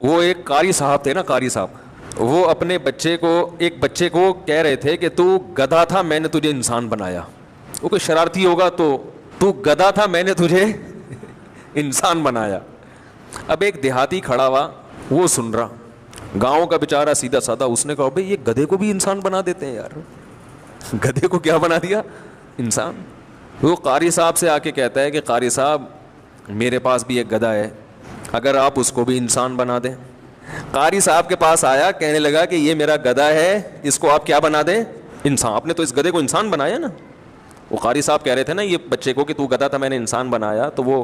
وہ ایک قاری صاحب تھے نا، قاری صاحب، وہ اپنے ایک بچے کو کہہ رہے تھے کہ تو گدھا تھا میں نے تجھے انسان بنایا. وہ کوئی شرارتی ہوگا تو گدھا تھا میں نے تجھے انسان بنایا. اب ایک دیہاتی کھڑا ہوا، وہ سن رہا، گاؤں کا بیچارہ سیدھا سادہ، اس نے کہا بھائی یہ گدھے کو بھی انسان بنا دیتے ہیں یار، گدھے کو کیا بنا دیا؟ انسان. وہ قاری صاحب سے آ کے کہتا ہے کہ قاری صاحب میرے پاس بھی ایک گدھا ہے، اگر آپ اس کو بھی انسان بنا دیں. قاری صاحب کے پاس آیا، کہنے لگا کہ یہ میرا گدھا ہے، اس کو آپ کیا بنا دیں؟ انسان. آپ نے تو اس گدھے کو انسان بنایا نا. وہ قاری صاحب کہہ رہے تھے نا یہ بچے کو کہ تو گدھا تھا میں نے انسان بنایا، تو وہ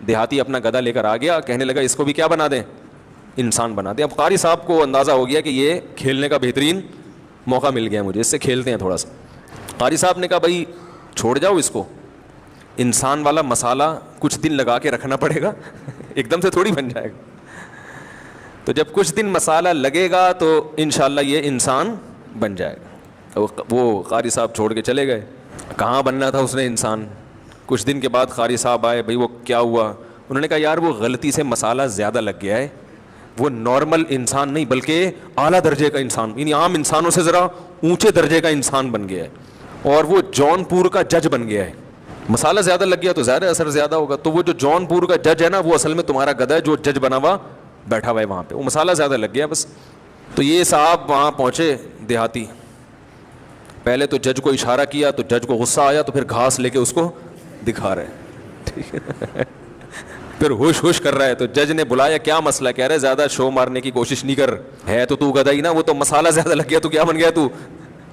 دیہاتی اپنا گدھا لے کر آ گیا، کہنے لگا اس کو بھی کیا بنا دیں؟ انسان بنا دیں. اب قاری صاحب کو اندازہ ہو گیا کہ یہ کھیلنے کا بہترین موقع مل گیا مجھے، اس سے کھیلتے ہیں تھوڑا سا. قاری صاحب نے کہا بھائی چھوڑ جاؤ اس کو، انسان والا مسالہ کچھ دن لگا کے رکھنا پڑے گا، ایک دم سے تھوڑی بن جائے گا. تو جب کچھ دن مسالہ لگے گا تو انشاءاللہ یہ انسان بن جائے گا. وہ قاری صاحب چھوڑ کے چلے گئے. کہاں بننا تھا اس نے انسان. کچھ دن کے بعد قاری صاحب آئے، بھائی وہ کیا ہوا؟ انہوں نے کہا یار وہ غلطی سے مسالہ زیادہ لگ گیا ہے، وہ نارمل انسان نہیں بلکہ اعلیٰ درجے کا انسان، یعنی عام انسانوں سے ذرا اونچے درجے کا انسان بن گیا ہے، اور وہ جون پور کا جج بن گیا ہے. مسالہ زیادہ لگ گیا تو زیادہ اثر زیادہ ہوگا. تو وہ جو جون پور کا جج ہے نا، وہ اصل میں تمہارا گدھا ہے جو جج بنا ہوا بیٹھا ہوا ہے وہاں پہ، وہ مسالہ زیادہ لگ گیا بس. تو یہ صاحب وہاں پہنچے دیہاتی، پہلے تو جج کو اشارہ کیا تو جج کو غصہ آیا، تو پھر گھاس لے کے اس کو دکھا رہے، ٹھیک ہے، پھر ہوش ہوش کر رہا ہے. تو جج نے بلایا، کیا مسئلہ؟ کہہ رہے زیادہ شو مارنے کی کوشش نہیں کر، ہے تو گدھا ہی نا، وہ تو مسالہ زیادہ لگ گیا تو کیا بن گیا؟ تو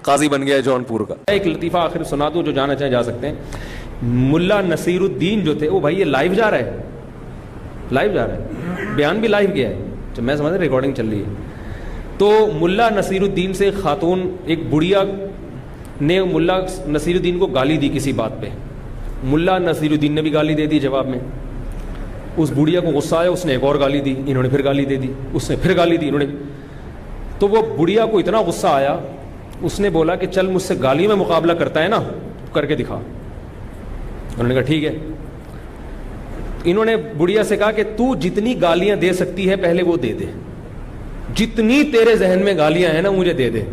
قاضی بن گیا جون پور کا. ایک لطیفہ آخر سنا دوں، جو جانا چاہیں جا سکتے ہیں. ملا نصیر الدین جو تھے، وہ بھائی یہ لائیو جا رہا ہے، لائیو جا رہا ہے، بیان بھی لائیو کیا ہے، تو میں سمجھ ریکارڈنگ چل رہی ہے. تو ملا نصیر الدین سے ایک خاتون، ایک بڑھیا نے ملا نصیر الدین کو گالی دی کسی بات پہ. ملا نصیر الدین نے بھی گالی دے دی جواب میں. اس بڑھیا کو غصہ آیا، اس نے ایک اور گالی دی، انہوں نے پھر گالی دے دی، اس نے پھر گالی دی، انہوں نے. تو وہ بڑھیا کو اتنا غصہ آیا، اس نے بولا کہ چل مجھ سے گالی میں مقابلہ کرتا ہے نا، کر کے دکھا. انہوں نے کہا ٹھیک ہے. انہوں نے بڑھیا سے کہا کہ تو جتنی گالیاں دے سکتی ہے پہلے وہ دے دے، جتنی تیرے ذہن میں گالیاں ہیں نا مجھے دے دے.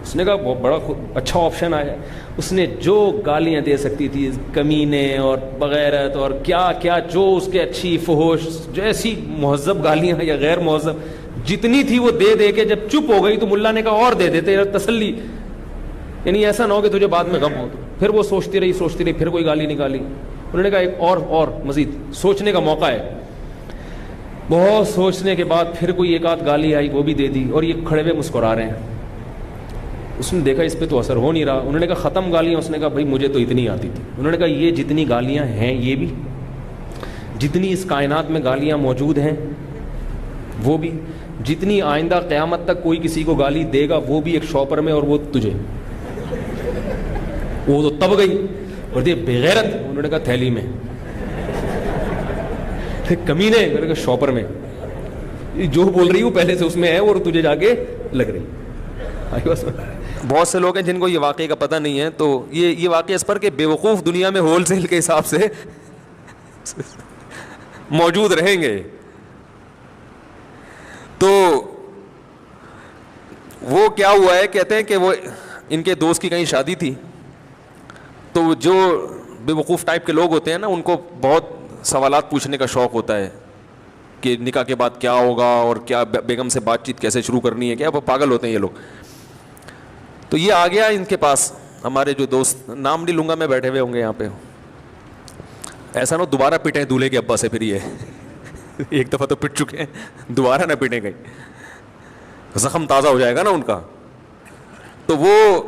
اس نے کہا بہت بڑا اچھا آپشن آیا. اس نے جو گالیاں دے سکتی تھی، کمینے اور بغیرت اور کیا کیا، جو اس کے اچھی فحش، جو ایسی مہذب گالیاں یا غیر مہذب جتنی تھی وہ دے دے کے جب چپ ہو گئی تو ملا نے کہا اور دے دیتے تسلی، یعنی ایسا نہ ہو کہ تجھے بعد میں غم ہو. پھر وہ سوچتی رہی، پھر کوئی گالی نکالی. انہوں نے کہا ایک اور مزید سوچنے کا موقع ہے. بہت سوچنے کے بعد پھر کوئی ایک آدھ گالی آئی، وہ بھی دے دی، اور یہ کھڑے ہوئے مسکرا رہے ہیں. اس نے دیکھا اس پہ تو اثر ہو نہیں رہا. انہوں نے کہا ختم گالیاں؟ اس نے کہا بھائی مجھے تو اتنی آتی تھی. انہوں نے کہا یہ جتنی گالیاں ہیں یہ بھی، جتنی اس کائنات میں گالیاں موجود ہیں وہ بھی، جتنی آئندہ قیامت تک کوئی کسی کو گالی دے گا وہ بھی ایک شاپر میں، اور وہ تجھے. وہ تو تب گئی اور یہ بغیرت. انہوں نے کہا تھیلی میں. کمینے، میں نے کہا شاپر میں. جو بول رہی ہوں پہلے سے اس میں ہے اور تجھے جا کے لگ رہی. بہت سے لوگ ہیں جن کو یہ واقعے کا پتہ نہیں ہے، تو یہ واقعہ اس پر کہ بیوقوف دنیا میں ہول سیل کے حساب سے موجود رہیں گے. تو وہ کیا ہوا ہے، کہتے ہیں کہ وہ ان کے دوست کی کہیں شادی تھی، تو جو بیوقوف ٹائپ کے لوگ ہوتے ہیں نا، ان کو بہت سوالات پوچھنے کا شوق ہوتا ہے کہ نکاح کے بعد کیا ہوگا اور کیا بیگم سے بات چیت کیسے شروع کرنی ہے، کیا وہ پاگل ہوتے ہیں یہ لوگ. تو یہ آ گیا ان کے پاس، ہمارے جو دوست، نام نہیں لوں گا میں، بیٹھے ہوئے ہوں گے یہاں پہ. ایسا نہ دوبارہ پٹیں دولہے کے ابا سے پھر یہ ایک دفعہ تو پٹ چکے ہیں، دوبارہ نہ پٹیں گئی، زخم تازہ ہو جائے گا نا ان کا. تو وہ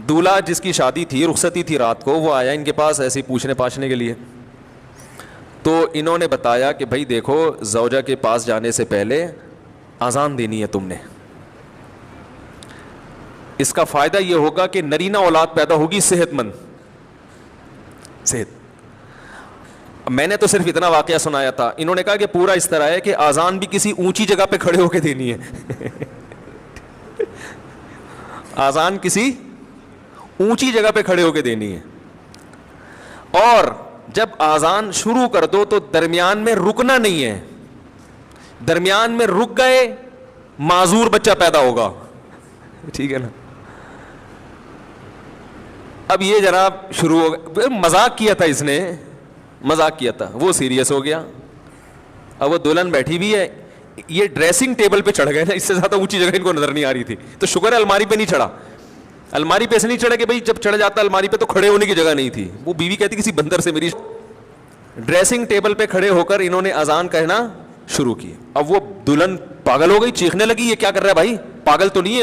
دولہا جس کی شادی تھی، رخصتی تھی رات کو، وہ آیا ان کے پاس ایسے ہی پوچھنے پاچھنے کے لیے. تو انہوں نے بتایا کہ بھائی دیکھو، زوجہ کے پاس جانے سے پہلے اذان دینی ہے تم نے. اس کا فائدہ یہ ہوگا کہ نرینہ اولاد پیدا ہوگی صحت مند. میں نے تو صرف اتنا واقعہ سنایا تھا. انہوں نے کہا کہ پورا اس طرح ہے کہ اذان بھی کسی اونچی جگہ پہ کھڑے ہو کے دینی ہے. اذان کسی اونچی جگہ پہ کھڑے ہو کے دینی ہے، اور جب اذان شروع کر دو تو درمیان میں رکنا نہیں ہے، درمیان میں رک گئے, معذور بچہ پیدا ہوگا, ٹھیک ہے نا. اب یہ جناب شروع ہو گیا, مذاق کیا تھا اس نے, مذاق کیا تھا, وہ سیریس ہو گیا. اب وہ دلہن بیٹھی بھی ہے, یہ ڈریسنگ ٹیبل پہ چڑھ گئے نا, اس سے زیادہ اونچی جگہ ان کو نظر نہیں آ رہی تھی, تو شکر ہے الماری پہ نہیں چڑھا. الماری پہ ایسے نہیں چڑھا کہ بھائی جب چڑھ جاتا الماری پہ تو کھڑے ہونے کی جگہ نہیں تھی. وہ بیوی کہتی کسی بندر سے میری. ڈریسنگ ٹیبل پہ کھڑے ہو کر انہوں نے اذان کہنا شروع کی. اب وہ دلہن پاگل ہو گئی, چیخنے لگی یہ کیا کر رہا ہے بھائی, پاگل تو نہیں ہے,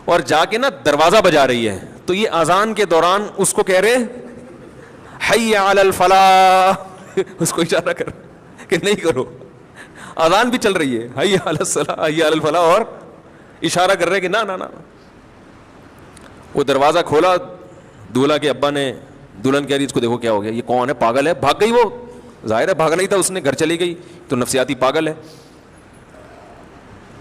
اور جا کے نا دروازہ بجا رہی ہے. تو یہ اذان کے دوران اس کو کہہ رہے حی علی الفلاح, اس کو اشارہ کر کہ نہیں کرو, اذان بھی چل رہی ہے, حی علی الصلاح حی علی الفلاح, اور اشارہ کر رہے کہ نا نا نا. وہ دروازہ کھولا, دولہا کے ابا نے, دلہن کہہ رہی اس کو دیکھو کیا ہو گیا, یہ کون ہے, پاگل ہے. بھاگ گئی, وہ ظاہر ہے بھاگنا ہی تھا اس نے, گھر چلی گئی, تو نفسیاتی پاگل ہے.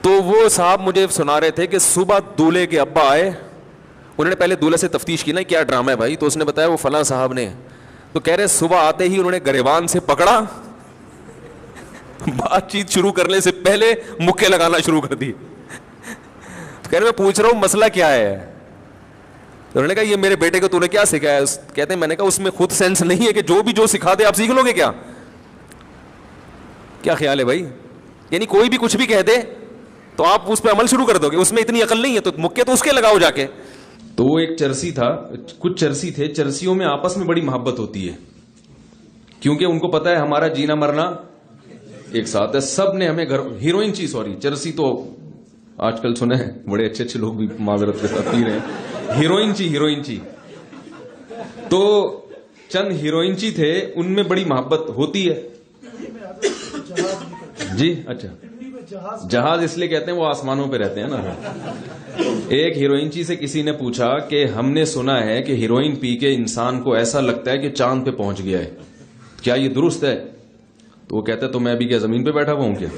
تو وہ صاحب مجھے سنا رہے تھے کہ صبح دولہے کے ابا آئے, انہوں نے پہلے دولہے سے تفتیش کی نا کیا ڈرامہ ہے بھائی, تو اس نے بتایا وہ فلاں صاحب نے. تو کہہ رہے صبح آتے ہی انہوں نے گریبان سے پکڑا, بات چیت شروع کرنے سے پہلے مکے لگانا شروع کر دی. تو کہہ رہے میں پوچھ رہا ہوں مسئلہ کیا ہے. تو انہوں نے کہا یہ میرے بیٹے کو تو نے کیا سکھایا. کہتے ہیں میں نے کہا اس میں خود سینس نہیں ہے کہ جو بھی جو سکھا دے آپ سیکھ لو گے کیا, کیا خیال ہے بھائی. یعنی کوئی بھی کچھ بھی کہہ دے تو آپ اس پہ عمل شروع کر دو گے, اس میں اتنی عقل نہیں ہے, تو مکے تو اس کے لگاؤ جا کے. تو وہ ایک چرسی تھا, کچھ چرسی تھے, چرسیوں میں آپس میں بڑی محبت ہوتی ہے, کیونکہ ان کو پتا ہے ہمارا جینا مرنا ایک ساتھ ہے. سب نے ہمیں گھر, ہیروئن چی سوری چرسی تو آج کل سنے ہیں بڑے اچھے اچھے لوگ بھی معذرت کے ساتھ پی رہے ہیں, ہیروئن چی. تو چند ہیروئن چی تھے, ان میں بڑی محبت ہوتی ہے. جی اچھا, جہاز اس لیے کہتے ہیں وہ آسمانوں پہ رہتے ہیں نا. ایک ہیروئن چی سے کسی نے پوچھا کہ ہم نے سنا ہے کہ ہیروئن پی کے انسان کو ایسا لگتا ہے کہ چاند پہ پہنچ گیا ہے, کیا یہ درست ہے؟ تو وہ کہتا ہے تو میں ابھی کیا زمین پہ بیٹھا ہوا ہوں کیا,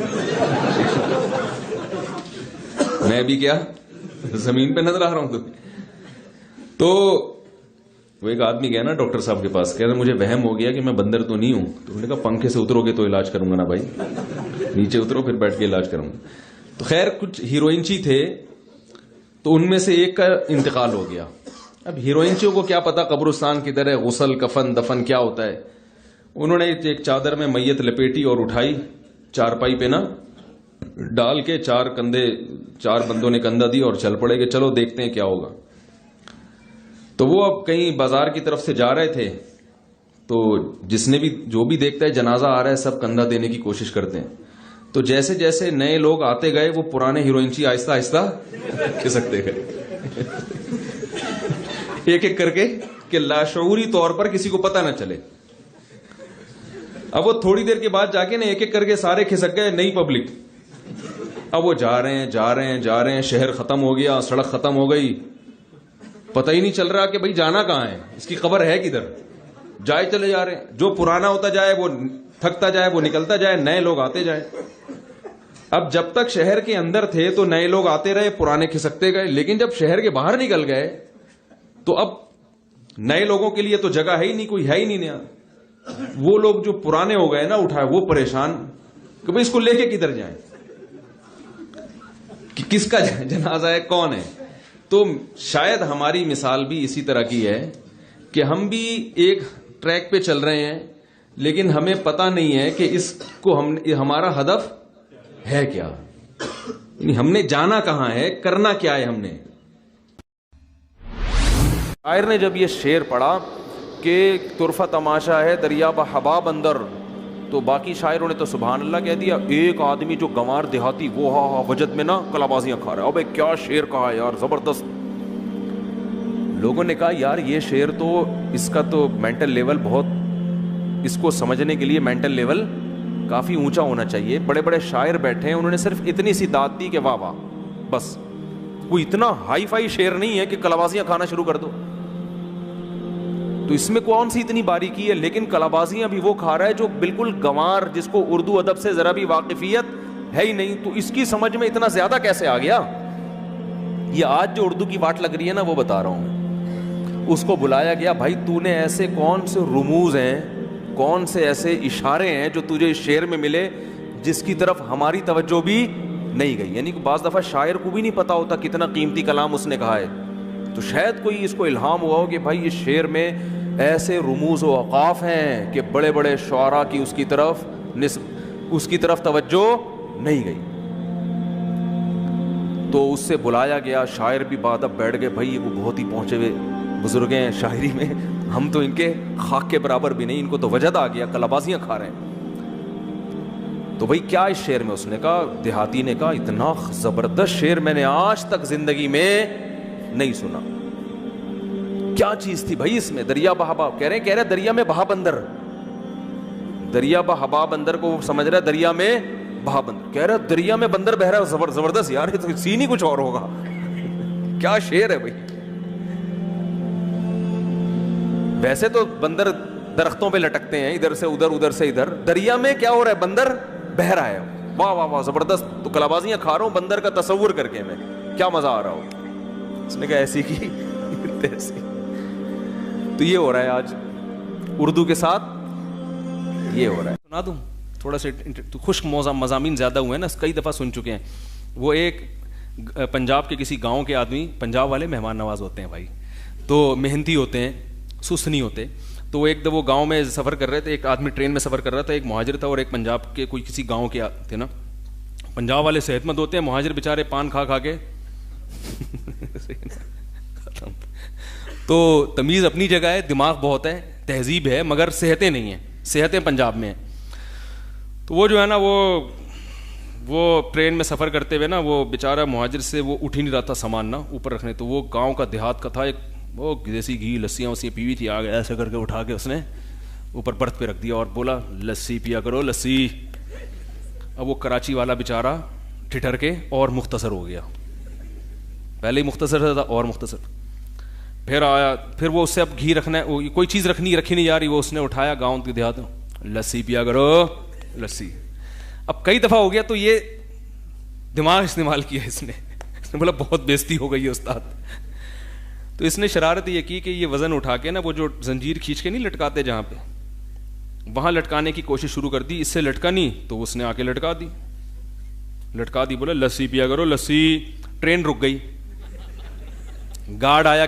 میں ابھی کیا زمین پہ نظر آ رہا ہوں تمہیں. تو وہ ایک آدمی گیا نا ڈاکٹر صاحب کے پاس, کہہ رہے مجھے وہم ہو گیا کہ میں بندر تو نہیں ہوں. تو انہوں نے کہا پنکھے سے اترو گے تو علاج کروں گا نا بھائی, نیچے اترو پھر بیٹھ کے علاج کروں گا. تو خیر کچھ ہیروئنچی تھے, تو ان میں سے ایک کا انتقال ہو گیا. اب ہیروئنچیوں کو کیا پتا قبرستان کی طرح غسل کفن دفن کیا ہوتا ہے. انہوں نے ایک چادر میں میت لپیٹی اور اٹھائی, چارپائی پہ نا ڈال کے, چار بندوں نے کندھا دی اور چل پڑے کہ چلو دیکھتے ہیں کیا ہوگا. تو وہ اب کہیں بازار کی طرف سے جا رہے تھے, تو جس نے بھی جو بھی دیکھتا ہے جنازہ آ رہا ہے سب کندھا دینے کی کوشش کرتے ہیں. تو جیسے جیسے نئے لوگ آتے گئے وہ پرانے ہیروئنچی آہستہ آہستہ کھسکتے گئے ایک ایک کر کے, کہ لاشعوری طور پر کسی کو پتہ نہ چلے. اب وہ تھوڑی دیر کے بعد جا کے نا ایک ایک کر کے سارے کھسک گئے, نئی پبلک. اب وہ جا رہے ہیں, شہر ختم ہو گیا, سڑک ختم ہو گئی, پتہ ہی نہیں چل رہا کہ بھائی جانا کہاں ہے, اس کی خبر ہے کدھر. جائے چلے جا رہے ہیں, جو پرانا ہوتا جائے وہ تھکتا جائے, وہ نکلتا جائے, نئے لوگ آتے جائے. اب جب تک شہر کے اندر تھے تو نئے لوگ آتے رہے, پرانے کھسکتے گئے, لیکن جب شہر کے باہر نکل گئے تو اب نئے لوگوں کے لیے تو جگہ ہے ہی نہیں, کوئی ہے ہی نہیں نیا. وہ لوگ جو پرانے ہو گئے نا اٹھائے, وہ پریشان کہ بھئی اس کو لے کے کدھر جائیں, کہ کس کا جنازہ ہے, کون ہے. تو شاید ہماری مثال بھی اسی طرح کی ہے کہ ہم بھی ایک ٹریک پہ چل رہے ہیں, لیکن ہمیں پتہ نہیں ہے کہ اس کو ہمارا ہدف ہے کیا, یعنی ہم نے جانا کہاں ہے, کرنا کیا ہے ہم نے. شاعر نے جب یہ شعر پڑھا کہ طرفہ تماشا ہے دریا بحباب اندر, تو باقی شاعروں نے تو سبحان اللہ کہہ دیا. ایک آدمی جو گنوار دیہاتی وہ وجد میں نا کلابازیاں کھا رہا ہے, ابے کیا شعر کہا یار, زبردست. لوگوں نے کہا یار یہ شعر تو اس کا تو مینٹل لیول بہت, اس کو سمجھنے کے لیے مینٹل لیول کافی اونچا ہونا چاہیے. بڑے بڑے شاعر بیٹھے ہیں, انہوں نے صرف اتنی سی داد دی کہ واہ واہ, بس. کوئی اتنا ہائی فائی شعر نہیں ہے کہ کلابازیاں کھانا شروع کر دو. تو اس میں کون سی اتنی باریکی ہے, لیکن کلابازیاں بھی وہ کھا رہا ہے جو بالکل گنوار, جس کو اردو ادب سے ذرا بھی واقفیت ہے ہی نہیں. تو اس کی سمجھ میں اتنا زیادہ کیسے آ گیا؟ یہ آج جو اردو کی واٹ لگ رہی ہے نا وہ بتا رہا ہوں میں. اس کو بلایا گیا, بھائی تو نے ایسے کون سے رموز ہیں, کون سے ایسے اشارے ہیں جو تجھے اس شعر میں ملے جس کی طرف ہماری توجہ بھی نہیں گئی. یعنی کہ بعض دفعہ شاعر کو بھی نہیں پتا ہوتا کتنا قیمتی کلام اس نے کہا ہے, تو شاید کوئی اس کو الہام ہوا ہو کہ بھائی اس شعر میں ایسے رموز و اوقاف ہیں کہ بڑے بڑے شعراء کی اس کی طرف توجہ نہیں گئی. تو اس سے بلایا گیا, شاعر بھی بعد اب بیٹھ گئے, بھائی وہ بہت ہی پہنچے ہوئے بزرگ ہیں شاعری میں, ہم تو ان کے خاک کے برابر بھی نہیں, ان کو تو وجد آ گیا, کلابازیاں کھا رہے ہیں. تو بھائی کیا اس شعر میں؟ اس نے کہا, دیہاتی نے کہا, اتنا زبردست شعر میں نے آج تک زندگی میں نہیں سنا. کیا چیز تھی بھائی اس میں؟ دریا بہا, کہہ رہے دریا میں بہا بندر, دریا بہا بندر کو سمجھ رہا ہے دریا میں بہا بندر, کہہ رہا دریا میں بندر بہ رہا ہے, زبردست یار, یہ تو سین ہی کچھ اور ہوگا. کیا شعر ہے بھائی. ویسے تو بندر درختوں پہ لٹکتے ہیں, ادھر سے ادھر, ادھر سے ادھر, دریا میں کیا ہو رہا ہے؟ بندر بہ رہا ہے. واہ واہ واہ, زبردست. تو کلابازیاں کھا رہا ہوں بندر کا تصور کر کے, میں کیا مزہ آ رہا ہو. اس نے کہا ایسی کی تیسی. تو یہ ہو رہا ہے آج اردو کے ساتھ, یہ ہو رہا ہے. سنا دوں تھوڑا سا, خشک مضامین زیادہ ہوئے ہیں نا, کئی دفعہ سن چکے ہیں. وہ ایک پنجاب کے کسی گاؤں کے آدمی, پنجاب والے مہمان نواز ہوتے ہیں بھائی, تو محنتی ہوتے ہیں, سست نہیں ہوتے. تو وہ ایک دفعہ وہ گاؤں میں سفر کر رہے تھے, ایک آدمی ٹرین میں سفر کر رہا تھا, ایک مہاجر تھا اور ایک پنجاب کے کوئی کسی گاؤں کے تھے نا. پنجاب والے صحت مند ہوتے ہیں, مہاجر بیچارے پان کھا کھا کے تو تمیز اپنی جگہ ہے, دماغ بہت ہے, تہذیب ہے, مگر صحتیں نہیں ہیں, صحتیں پنجاب میں ہیں. تو وہ جو ہے نا وہ ٹرین میں سفر کرتے ہوئے نا, وہ بیچارہ مہاجر سے وہ اٹھ ہی نہیں رہا تھا سامان نا اوپر رکھنے. تو وہ گاؤں کا دیہات کا تھا, ایک وہ دیسی گھی لسیاں وسیاں پی ہوئی تھی, آگے ایسے کر کے اٹھا کے اس نے اوپر برتھ پہ رکھ دیا اور بولا لسی پیا کرو لسی. اب وہ کراچی والا بیچارہ ٹھٹر کے اور مختصر ہو گیا, پہلے ہی مختصر تھا اور مختصر. پھر آیا, پھر وہ اس سے اب گھی رکھنا ہے, کوئی چیز رکھی نہیں جا رہی, وہ اس نے اٹھایا گاؤں کے دیہات میں, لسی پیا کرو لسی. اب کئی دفعہ ہو گیا تو یہ دماغ استعمال کیا اس نے بولا بہت بےزتی ہو گئی ہے استاد. تو اس نے شرارت یہ کی کہ یہ وزن اٹھا کے نا, وہ جو زنجیر کھینچ کے نہیں لٹکاتے جہاں پہ, وہاں لٹکانے کی کوشش شروع کر دی. اس سے لٹکا نہیں تو اس نے آ کے لٹکا دی, بولا لسی پیا کرو لسی. ٹرین رک گئی, گارڈ آیا.